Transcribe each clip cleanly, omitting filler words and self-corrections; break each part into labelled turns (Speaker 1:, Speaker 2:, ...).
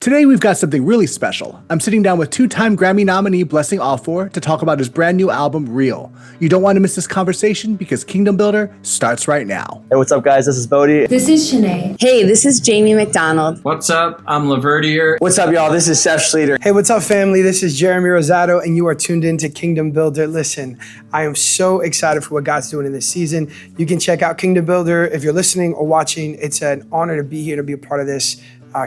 Speaker 1: Today, we've got something really special. I'm sitting down with two-time Grammy nominee Blessing Offor to talk about his brand new album, Real. You don't want to miss this conversation because Kingdom Builder starts right now.
Speaker 2: Hey, what's up, guys? This is Bodie.
Speaker 3: This is Shanae.
Speaker 4: Hey, this is Jamie McDonald.
Speaker 5: What's up? I'm Laverdier.
Speaker 2: What's up, y'all? This is Seth Schleter.
Speaker 6: Hey, what's up, family? This is Jeremy Rosado, and you are tuned in to Kingdom Builder. Listen, I am so excited for what God's doing in this season. You can check out Kingdom Builder if you're listening or watching. It's an honor to be here, to be a part of this.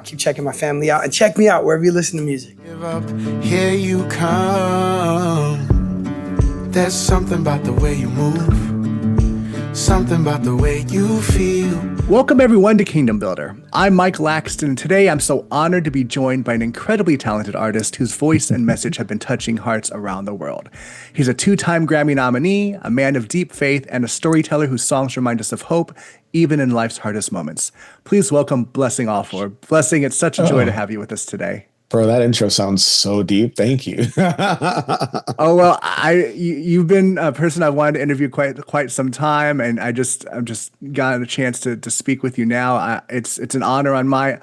Speaker 6: Keep checking my family out and check me out wherever you listen to music.
Speaker 7: Give up, here you come. There's something about the way you move, something about the way you feel.
Speaker 1: Welcome everyone to Kingdom Builder. I'm Mike Laxton, and today I'm so honored to be joined by an incredibly talented artist whose voice and message have been touching hearts around the world. He's a two-time Grammy nominee, a man of deep faith, and a storyteller whose songs remind us of hope, even in life's hardest moments. Please welcome Blessing Offor. Blessing, it's such a joy to have you with us today.
Speaker 8: Bro, that intro sounds so deep. Thank you.
Speaker 1: Oh, well, you've been a person I've wanted to interview quite some time, and I'm just gotten a chance to speak with you now. It's an honor on my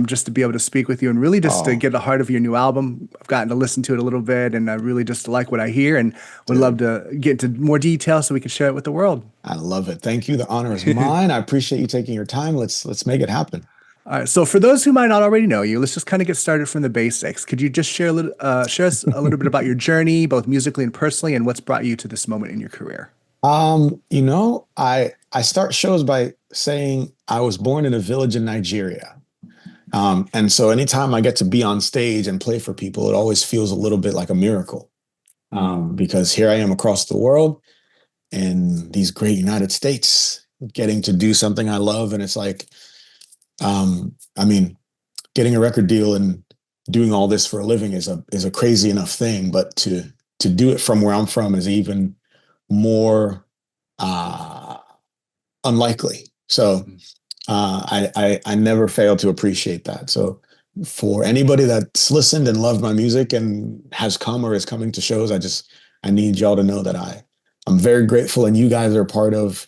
Speaker 1: just to be able to speak with you and really just to get the heart of your new album. I've gotten to listen to it a little bit, and I really just like what I hear, and would love to get into more detail so we can share it with the world.
Speaker 8: I love it. Thank you. The honor is mine. I appreciate you taking your time. Let's make it happen.
Speaker 1: All right. So for those who might not already know you, let's just kind of get started from the basics. Could you just share us a little bit about your journey, both musically and personally, and what's brought you to this moment in your career?
Speaker 8: I start shows by saying I was born in a village in Nigeria. And so anytime I get to be on stage and play for people, it always feels a little bit like a miracle. Because here I am across the world in these great United States, getting to do something I love. And it's like, getting a record deal and doing all this for a living is a crazy enough thing, but to do it from where I'm from is even more unlikely. So I never fail to appreciate that. So for anybody that's listened and loved my music and has come or is coming to shows, I need y'all to know that I'm very grateful, and you guys are part of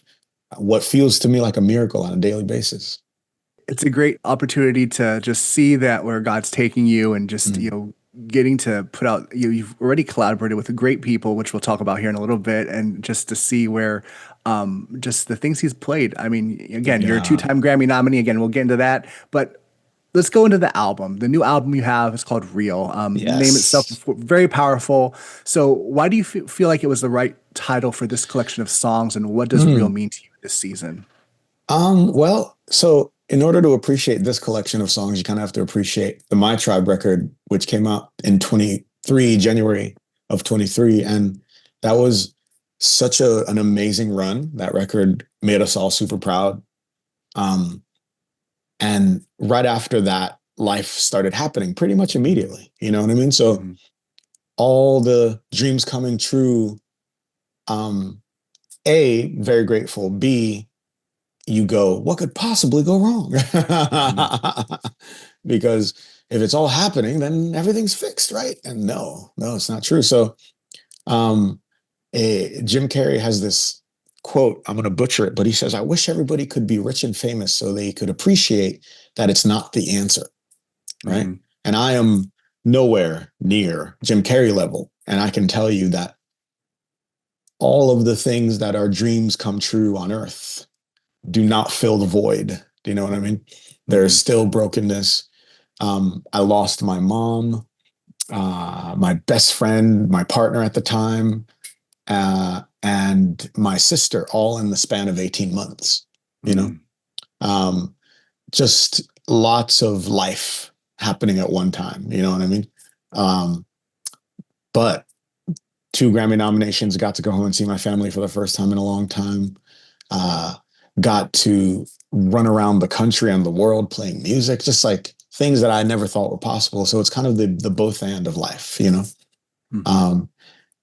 Speaker 8: what feels to me like a miracle on a daily basis.
Speaker 1: It's a great opportunity to just see that where God's taking you, and just, getting to put out, you've already collaborated with great people, which we'll talk about here in a little bit. And just to see where, just the things he's played. I mean, again, you're a two-time Grammy nominee. Again, we'll get into that, but let's go into the album. The new album you have is called Real. The name itself is very powerful. So why do you feel like it was the right title for this collection of songs, and what does Real mean to you this season?
Speaker 8: So in order to appreciate this collection of songs, you kind of have to appreciate the My Tribe record, which came out in January of 23. And that was such an amazing run. That record made us all super proud. And right after that, life started happening pretty much immediately. You know what I mean? So all the dreams coming true, A, very grateful. B, you go, what could possibly go wrong? Because if it's all happening, then everything's fixed, right? And no, it's not true. So Jim Carrey has this quote, I'm going to butcher it, but he says, I wish everybody could be rich and famous so they could appreciate that it's not the answer, right? And I am nowhere near Jim Carrey level. And I can tell you that all of the things that our dreams come true on earth do not fill the void. Do you know what I mean? There's still brokenness. I lost my mom, my best friend, my partner at the time, and my sister, all in the span of 18 months, just lots of life happening at one time. You know what I mean? But 2 Grammy nominations, got to go home and see my family for the first time in a long time. Got to run around the country and the world playing music, just like things that I never thought were possible. So it's kind of the both and of life,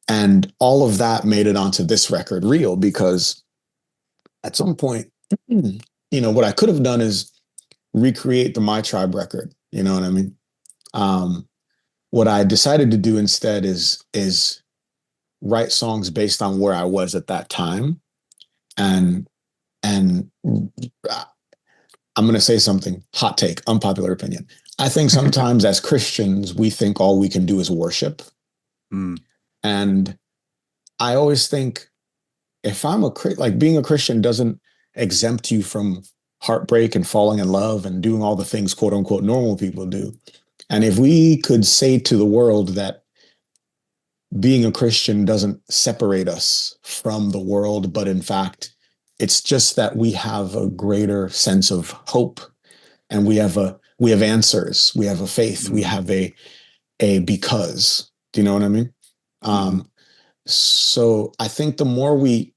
Speaker 8: and all of that made it onto this record, Real, because at some point, what I could have done is recreate the My Tribe record. You know what I mean? What I decided to do instead is write songs based on where I was at that time. And I'm going to say something, hot take, unpopular opinion. I think sometimes as Christians, we think all we can do is worship.
Speaker 1: Mm.
Speaker 8: And I always think if I'm like being a Christian doesn't exempt you from heartbreak and falling in love and doing all the things quote unquote normal people do. And if we could say to the world that being a Christian doesn't separate us from the world, but in fact, it's just that we have a greater sense of hope and we have answers, we have a faith, we have a because. Do you know what I mean? So I think the more we,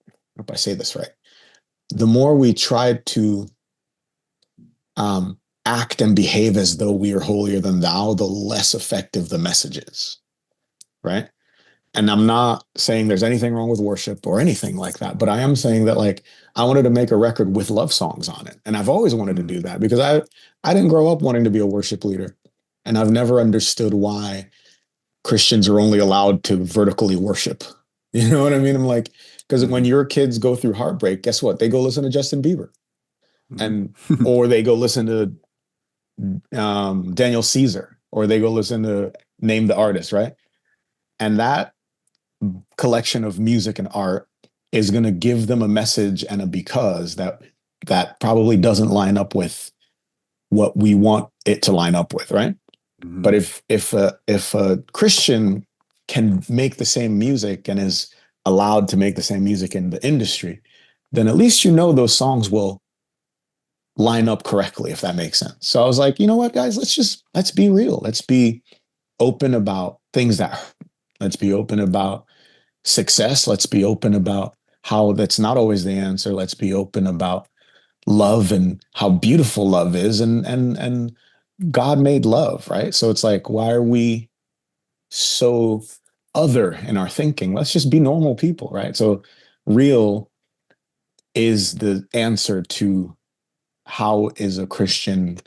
Speaker 8: I hope I say this right, the more we try to act and behave as though we are holier than thou, the less effective the message is, right? And I'm not saying there's anything wrong with worship or anything like that, but I am saying that like I wanted to make a record with love songs on it. And I've always wanted to do that because I didn't grow up wanting to be a worship leader. And I've never understood why Christians are only allowed to vertically worship. You know what I mean? I'm like, because when your kids go through heartbreak, guess what? They go listen to Justin Bieber and or they go listen to Daniel Caesar, or they go listen to Name the Artist, right? And that collection of music and art is going to give them a message and a because that probably doesn't line up with what we want it to line up with, right? But if a Christian can make the same music and is allowed to make the same music in the industry, then at least you know those songs will line up correctly, if that makes sense. So I was like, you know what, guys, let's be real. Let's be open about things that hurt. Let's be open about success. Let's be open about how that's not always the answer. Let's be open about love and how beautiful love is. And God made love, right? So it's like, why are we so other in our thinking? Let's just be normal people, right? So real is the answer to how is a Christian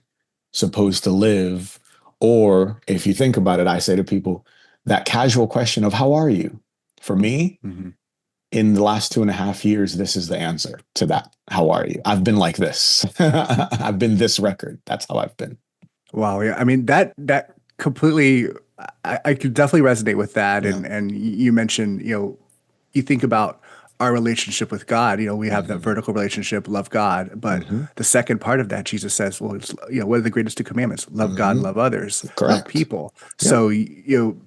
Speaker 8: supposed to live? Or if you think about it, I say to people, that casual question of how are you? For me, in the last 2.5 years, this is the answer to that. How are you? I've been like this. I've been this record. That's how I've been.
Speaker 1: Wow. Yeah. I mean, that completely, I could definitely resonate with that.
Speaker 8: Yeah.
Speaker 1: And you mentioned, you think about our relationship with God, we have that vertical relationship, love God. But the second part of that, Jesus says, well, it's, what are the greatest two commandments? Love God, love others, love people.
Speaker 8: Yeah.
Speaker 1: So,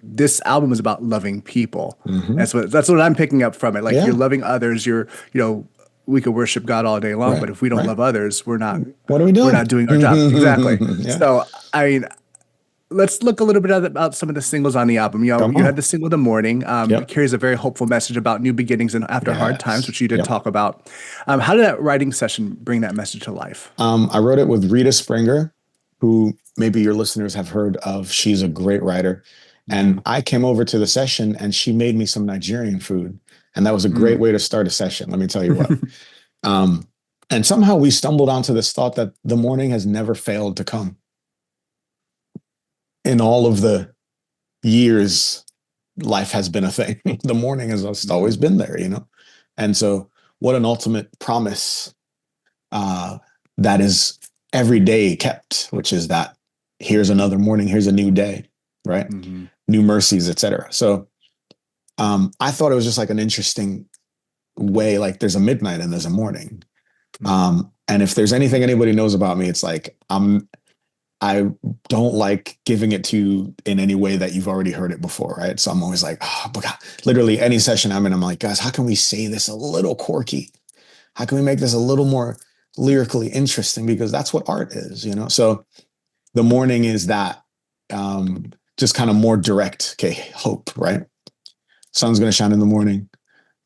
Speaker 1: this album is about loving people. That's what I'm picking up from it. Like you're loving others, we could worship God all day long, but if we don't love others, we're not,
Speaker 8: what are we doing?
Speaker 1: We're not doing our job. Exactly.
Speaker 8: Yeah.
Speaker 1: So, I mean, let's look a little bit about some of the singles on the album. You had the single "The Morning." It carries a very hopeful message about new beginnings and after hard times, which you did talk about. How did that writing session bring that message to life?
Speaker 8: I wrote it with Rita Springer, who maybe your listeners have heard of. She's a great writer. And I came over to the session and she made me some Nigerian food. And that was a great way to start a session. Let me tell you what. And somehow we stumbled onto this thought that the morning has never failed to come. In all of the years, life has been a thing. The morning has just always been there, And so what an ultimate promise that is every day kept, which is that here's another morning, here's a new day, right? New mercies, etc. So I thought it was just like an interesting way, like there's a midnight and there's a morning. And if there's anything anybody knows about me, it's like I don't like giving it to you in any way that you've already heard it before, right? So I'm always like, but God, literally any session I'm in, I'm like, guys, how can we say this a little quirky? How can we make this a little more lyrically interesting? Because that's what art is, So the morning is that just kind of more direct, hope, right? Sun's going to shine in the morning.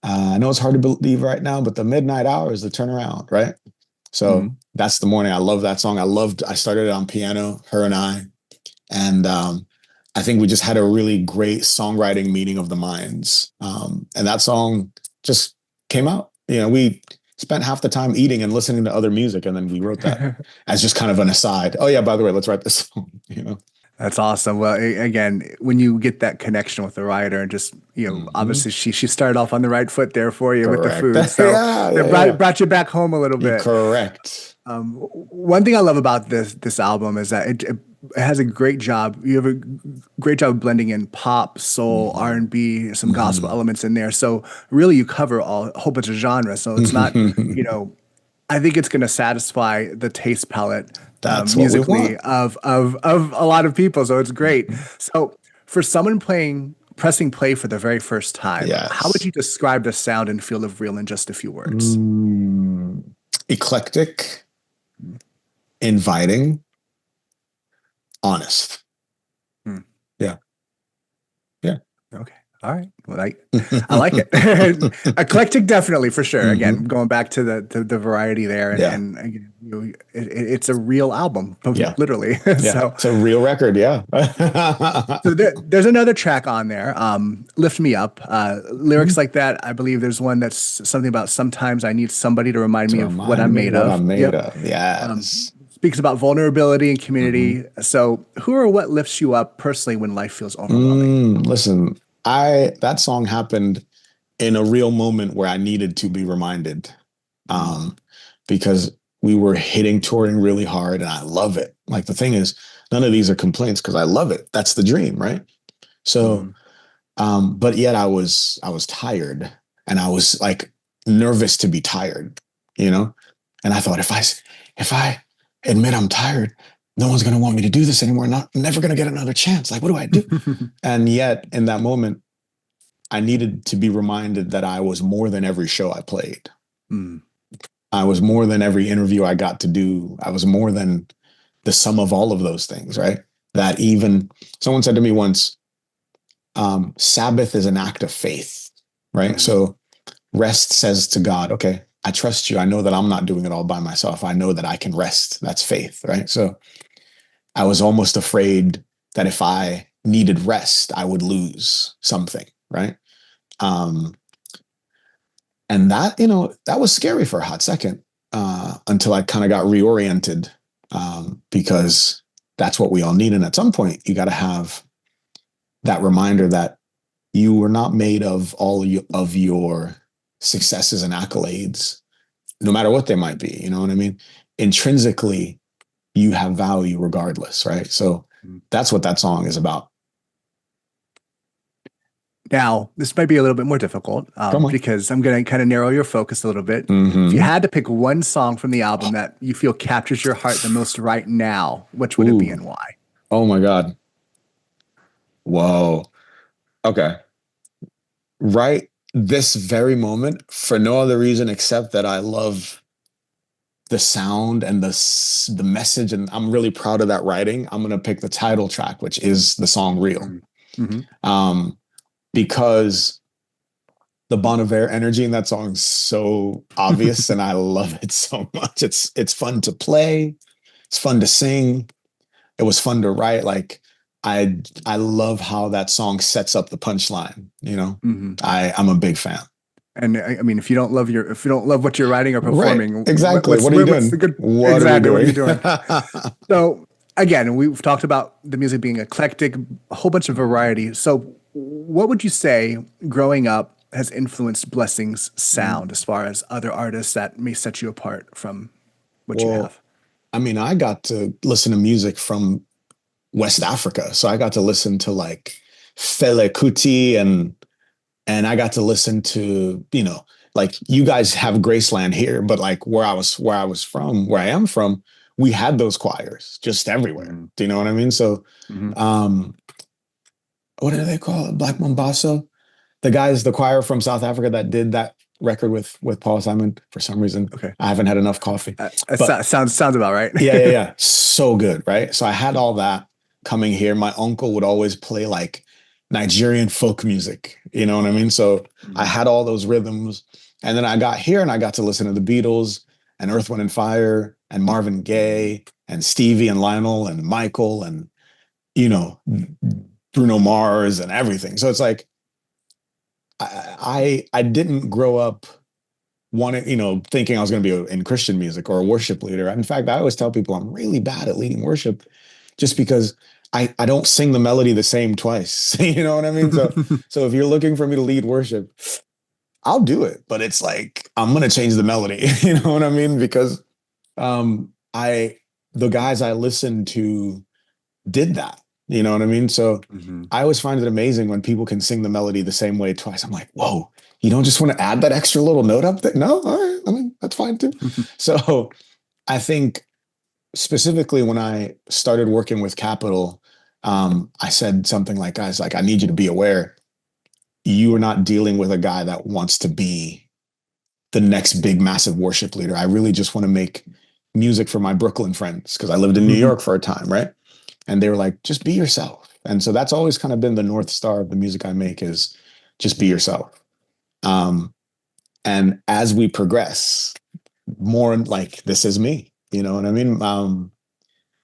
Speaker 8: I know it's hard to believe right now, but the midnight hour is the turnaround, right? So that's The Morning. I love that song. I started it on piano, her and I. And I think we just had a really great songwriting meeting of the minds. And that song just came out. We spent half the time eating and listening to other music. And then we wrote that as just kind of an aside. Oh yeah, by the way, let's write this song,
Speaker 1: That's awesome. Well, again, when you get that connection with the writer and just, obviously she started off on the right foot there for you with the food. So
Speaker 8: Brought
Speaker 1: brought you back home a little bit.
Speaker 8: Correct.
Speaker 1: One thing I love about this album is that it has a great job. You have a great job of blending in pop, soul, R&B, some gospel elements in there. So really, you cover a whole bunch of genres. So it's not, you know, I think it's going to satisfy the taste palette
Speaker 8: That's what we
Speaker 1: musically
Speaker 8: want.
Speaker 1: of a lot of people. So it's great. So for someone pressing play for the very first time, how would
Speaker 8: Yes.
Speaker 1: you describe the sound and feel of Real in just a few words?
Speaker 8: Eclectic, inviting, honest.
Speaker 1: Hmm.
Speaker 8: Yeah. Yeah.
Speaker 1: Okay. All right. Well, I like it. Eclectic, definitely for sure. Again, going back to the variety there,
Speaker 8: Yeah.
Speaker 1: and again, it's a real album,
Speaker 8: Yeah.
Speaker 1: literally.
Speaker 8: Yeah.
Speaker 1: So
Speaker 8: It's a real record. Yeah.
Speaker 1: there's another track on there, "Lift Me Up." Lyrics like that. I believe there's one that's something about sometimes I need somebody to remind me
Speaker 8: To
Speaker 1: of what
Speaker 8: remind
Speaker 1: I'm
Speaker 8: me
Speaker 1: made
Speaker 8: what
Speaker 1: of.
Speaker 8: I'm made
Speaker 1: Yep.
Speaker 8: of. Yes.
Speaker 1: Speaks about vulnerability and community. So, who or what lifts you up personally when life feels overwhelming?
Speaker 8: Listen, that song happened in a real moment where I needed to be reminded. Because we were hitting touring really hard and I love it. Like the thing is, none of these are complaints because I love it. That's the dream, right? So, but yet I was tired and I was like nervous to be tired, you know? And I thought if I admit I'm tired, no one's gonna want me to do this anymore. I'm never gonna get another chance. Like, what do I do? And yet in that moment, I needed to be reminded that I was more than every show I played.
Speaker 1: Mm.
Speaker 8: I was more than every interview I got to do. I was more than the sum of all of those things, right? That even someone said to me once, Sabbath is an act of faith, right? So rest says to God, okay, I trust you. I know that I'm not doing it all by myself. I know that I can rest. That's faith, right? So I was almost afraid that if I needed rest, I would lose something, right? And that, that was scary for a hot second until I kind of got reoriented because that's what we all need. And at some point, you got to have that reminder that you were not made of all of your successes and accolades, no matter what they might be. You know what I mean? Intrinsically, you have value regardless, right? So that's what that song is about.
Speaker 1: Now, this might be a little bit more difficult because I'm going to kind of narrow your focus a little bit. If you had to pick one song from the album that you feel captures your heart the most right now, which would it be and why?
Speaker 8: Oh my God. Whoa. Okay. Right this very moment, for no other reason except that I love the sound and the message, and I'm really proud of that writing. I'm going to pick the title track, which is the song Real. Because the Bon Iver energy in that song is so obvious and I love it so much. It's fun to play. It's fun to sing. It was fun to write. Like I love how that song sets up the punchline, I'm a big fan.
Speaker 1: And I mean, if you don't love what you're writing or performing,
Speaker 8: right, exactly. What are you doing?
Speaker 1: What are you doing? So again, we've talked about the music being eclectic, a whole bunch of variety. So what would you say growing up has influenced Blessing's sound as far as other artists that may set you apart from what you have?
Speaker 8: I mean, I got to listen to music from West Africa. So I got to listen to like Fela Kuti and I got to listen to, like you guys have Graceland here, but like where I am from, we had those choirs just everywhere. Do you know what I mean? So, what do they call it? Black Mombasa? The choir from South Africa that did that record with Paul Simon for some reason. Okay. I haven't had enough coffee.
Speaker 1: Sounds about right.
Speaker 8: Yeah. So good, right? So I had all that coming here. My uncle would always play like Nigerian folk music. You know what I mean? So I had all those rhythms. And then I got here and I got to listen to the Beatles and Earth, Wind and Fire and Marvin Gaye and Stevie and Lionel and Michael and, Bruno Mars and everything. So it's like, I didn't grow up wanting, thinking I was going to be in Christian music or a worship leader. In fact, I always tell people I'm really bad at leading worship just because I don't sing the melody the same twice. You know what I mean? So if you're looking for me to lead worship, I'll do it. But it's like, I'm going to change the melody. You know what I mean? Because The guys I listened to did that. You know what I mean? So I always find it amazing when people can sing the melody the same way twice. I'm like, whoa, you don't just want to add that extra little note up there? No, all right. I mean, that's fine too. So I think specifically when I started working with Capital, I said something like, guys, like, I need you to be aware you are not dealing with a guy that wants to be the next big, massive worship leader. I really just want to make music for my Brooklyn friends because I lived in New York for a time, right? And they were like, just be yourself. And so that's always kind of been the North Star of the music I make is just be yourself. And as we progress, more like, this is me, you know what I mean?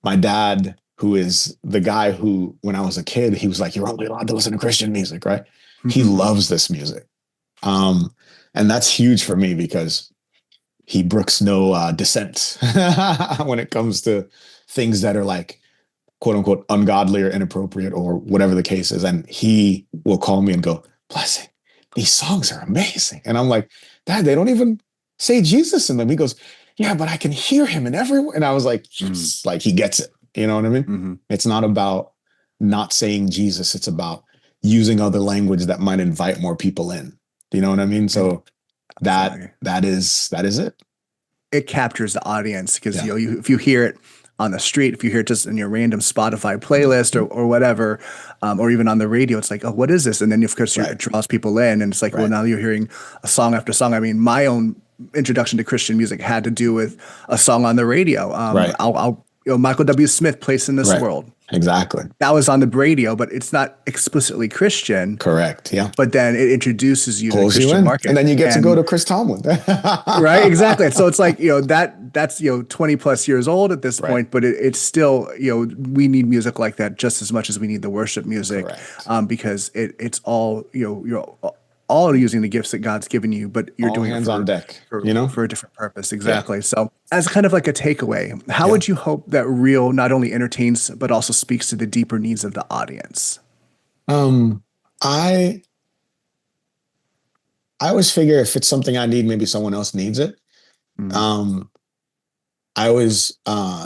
Speaker 8: My dad, who is the guy who, when I was a kid, he was like, you're only allowed to listen to Christian music, right? He loves this music. And that's huge for me because he brooks no dissent when it comes to things that are like, quote unquote, ungodly or inappropriate or whatever the case is. And he will call me and go, Blessing, these songs are amazing. And I'm like, Dad, they don't even say Jesus in them. He goes, yeah, but I can hear him in everywhere. And I was like, yes, like he gets it. You know what I mean? It's not about not saying Jesus. It's about using other language that might invite more people in. Do you know what I mean? So that is it.
Speaker 1: It captures the audience because if you hear it on the street, if you hear it just in your random Spotify playlist or whatever, or even on the radio, it's like, oh, what is this? And then of course it draws people in, and it's like, well, now you're hearing a song after song. I mean, my own introduction to Christian music had to do with a song on the radio. Michael W. Smith, Place in This World.
Speaker 8: Exactly.
Speaker 1: That was on the radio, but it's not explicitly Christian.
Speaker 8: Correct. Yeah.
Speaker 1: But then it introduces you to the Christian market.
Speaker 8: And then you get to go to Chris Tomlin.
Speaker 1: Right. Exactly. So it's like, that's 20 plus years old at this point, but it's still, we need music like that just as much as we need the worship music. Because it's all, you're all using the gifts that God's given you, but you're
Speaker 8: all
Speaker 1: doing
Speaker 8: hands
Speaker 1: it
Speaker 8: on deck,
Speaker 1: for a different purpose. Exactly.
Speaker 8: Yeah.
Speaker 1: So as kind of like a takeaway, how would you hope that Real not only entertains, but also speaks to the deeper needs of the audience?
Speaker 8: I always figure if it's something I need, maybe someone else needs it. I always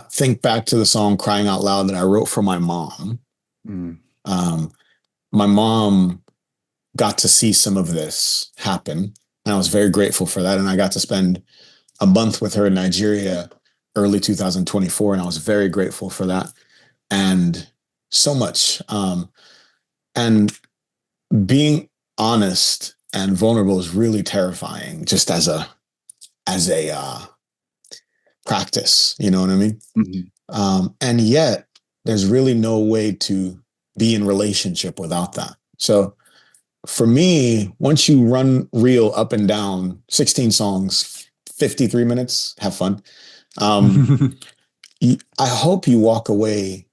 Speaker 8: think back to the song Crying Out Loud that I wrote for my mom. My mom got to see some of this happen, and I was very grateful for that. And I got to spend a month with her in Nigeria early 2024, and I was very grateful for that. And so much. And being honest and vulnerable is really terrifying just as a practice, you know what I mean? And yet there's really no way to be in relationship without that. So for me, once you run Real up and down, 16 songs, 53 minutes, have fun. I hope you walk away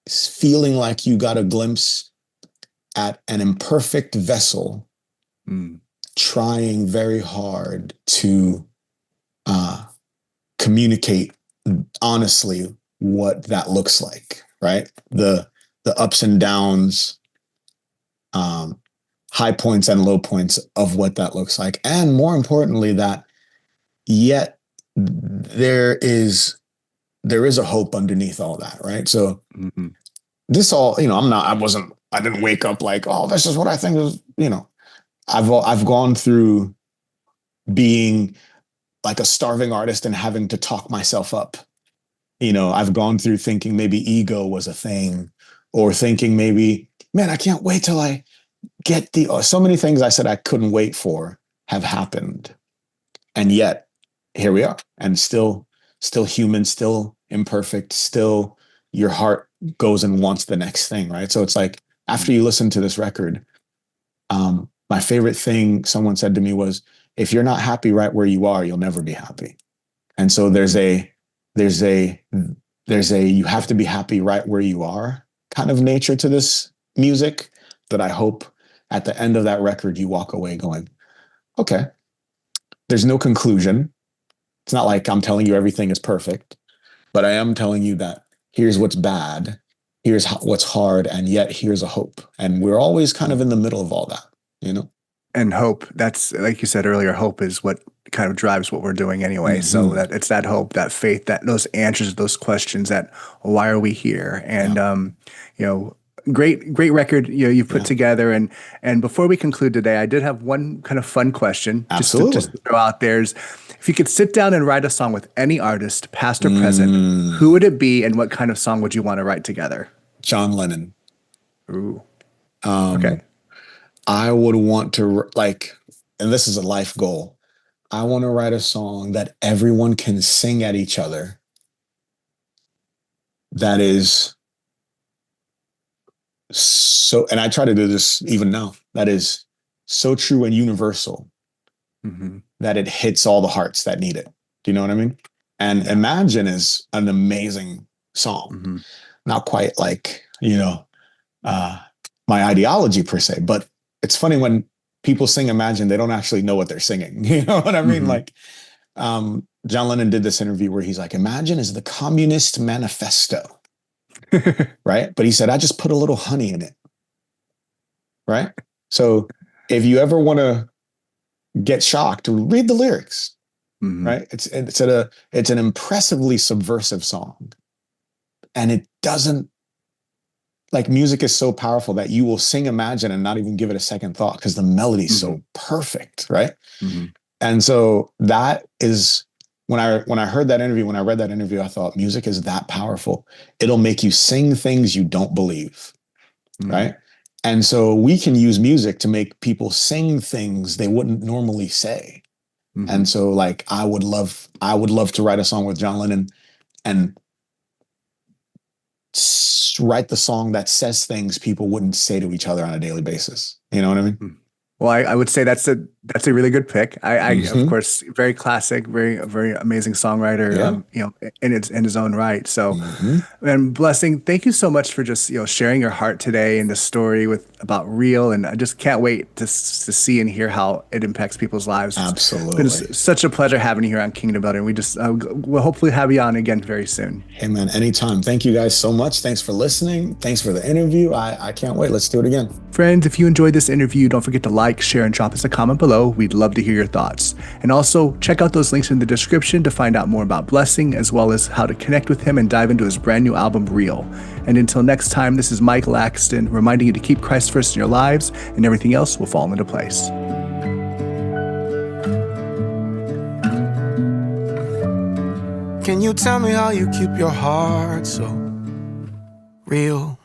Speaker 8: feeling like you got a glimpse at an imperfect vessel trying very hard to communicate honestly what that looks like, right? The ups and downs, high points and low points of what that looks like. And more importantly, that yet there is a hope underneath all that, right? So this all, I didn't wake up like, oh, this is what I think is, I've gone through being like a starving artist and having to talk myself up. I've gone through thinking maybe ego was a thing, or thinking maybe, man, I can't wait till I get so many things I said I couldn't wait for have happened. And yet here we are, and still human, still imperfect, still your heart goes and wants the next thing, right? So it's like, after you listen to this record, my favorite thing someone said to me was, if you're not happy right where you are, you'll never be happy. And so there's a you have to be happy right where you are kind of nature to this music that I hope at the end of that record, you walk away going, okay, there's no conclusion. It's not like I'm telling you everything is perfect, but I am telling you that here's what's bad, here's what's hard, and yet here's a hope. And we're always kind of in the middle of all that,
Speaker 1: And hope, that's, like you said earlier, hope is what kind of drives what we're doing anyway. So that it's that hope, that faith, that those answers, those questions, that why are we here? And you know, great record you've put together. And before we conclude today, I did have one kind of fun question
Speaker 8: Absolutely.
Speaker 1: just to throw out there is, if you could sit down and write a song with any artist, past or present, who would it be, and what kind of song would you want to write together?
Speaker 8: John Lennon.
Speaker 1: Ooh. Okay.
Speaker 8: I would want to and this is a life goal, I want to write a song that everyone can sing at each other. That is so, and I try to do this even now, that is so true and universal that it hits all the hearts that need it. Do you know what I mean? And Imagine is an amazing song. Not quite like, my ideology per se, but it's funny when people sing Imagine, they don't actually know what they're singing. You know what I mean? Like, John Lennon did this interview where he's like, Imagine is the Communist Manifesto. Right? But he said, I just put a little honey in it. Right? So if you ever want to get shocked, read the lyrics. Right? It's an impressively subversive song. And it doesn't, like, music is so powerful that you will sing Imagine and not even give it a second thought because the melody is so perfect, right? And so that is, when I heard that interview, when I read that interview, I thought music is that powerful. It'll make you sing things you don't believe, right? And so we can use music to make people sing things they wouldn't normally say. And so, like, I would love to write a song with John Lennon and write the song that says things people wouldn't say to each other on a daily basis. You know what I mean?
Speaker 1: Well, I would say that's a really good pick. I of course, very classic, very amazing songwriter, in his own right. So, and Blessing, thank you so much for just sharing your heart today and the story about Real, and I just can't wait to see and hear how it impacts people's lives.
Speaker 8: Absolutely,
Speaker 1: it's been such a pleasure having you here on Kingdom Building. We just we'll hopefully have you on again very soon.
Speaker 8: Hey man, anytime. Thank you guys so much. Thanks for listening. Thanks for the interview. I can't wait. Let's do it again.
Speaker 1: Friends, if you enjoyed this interview, don't forget to like, share, and drop us a comment below. We'd love to hear your thoughts. And also, check out those links in the description to find out more about Blessing, as well as how to connect with him and dive into his brand new album, Real. And until next time, this is Mike Laxton, reminding you to keep Christ first in your lives, and everything else will fall into place.
Speaker 7: Can you tell me how you keep your heart so real?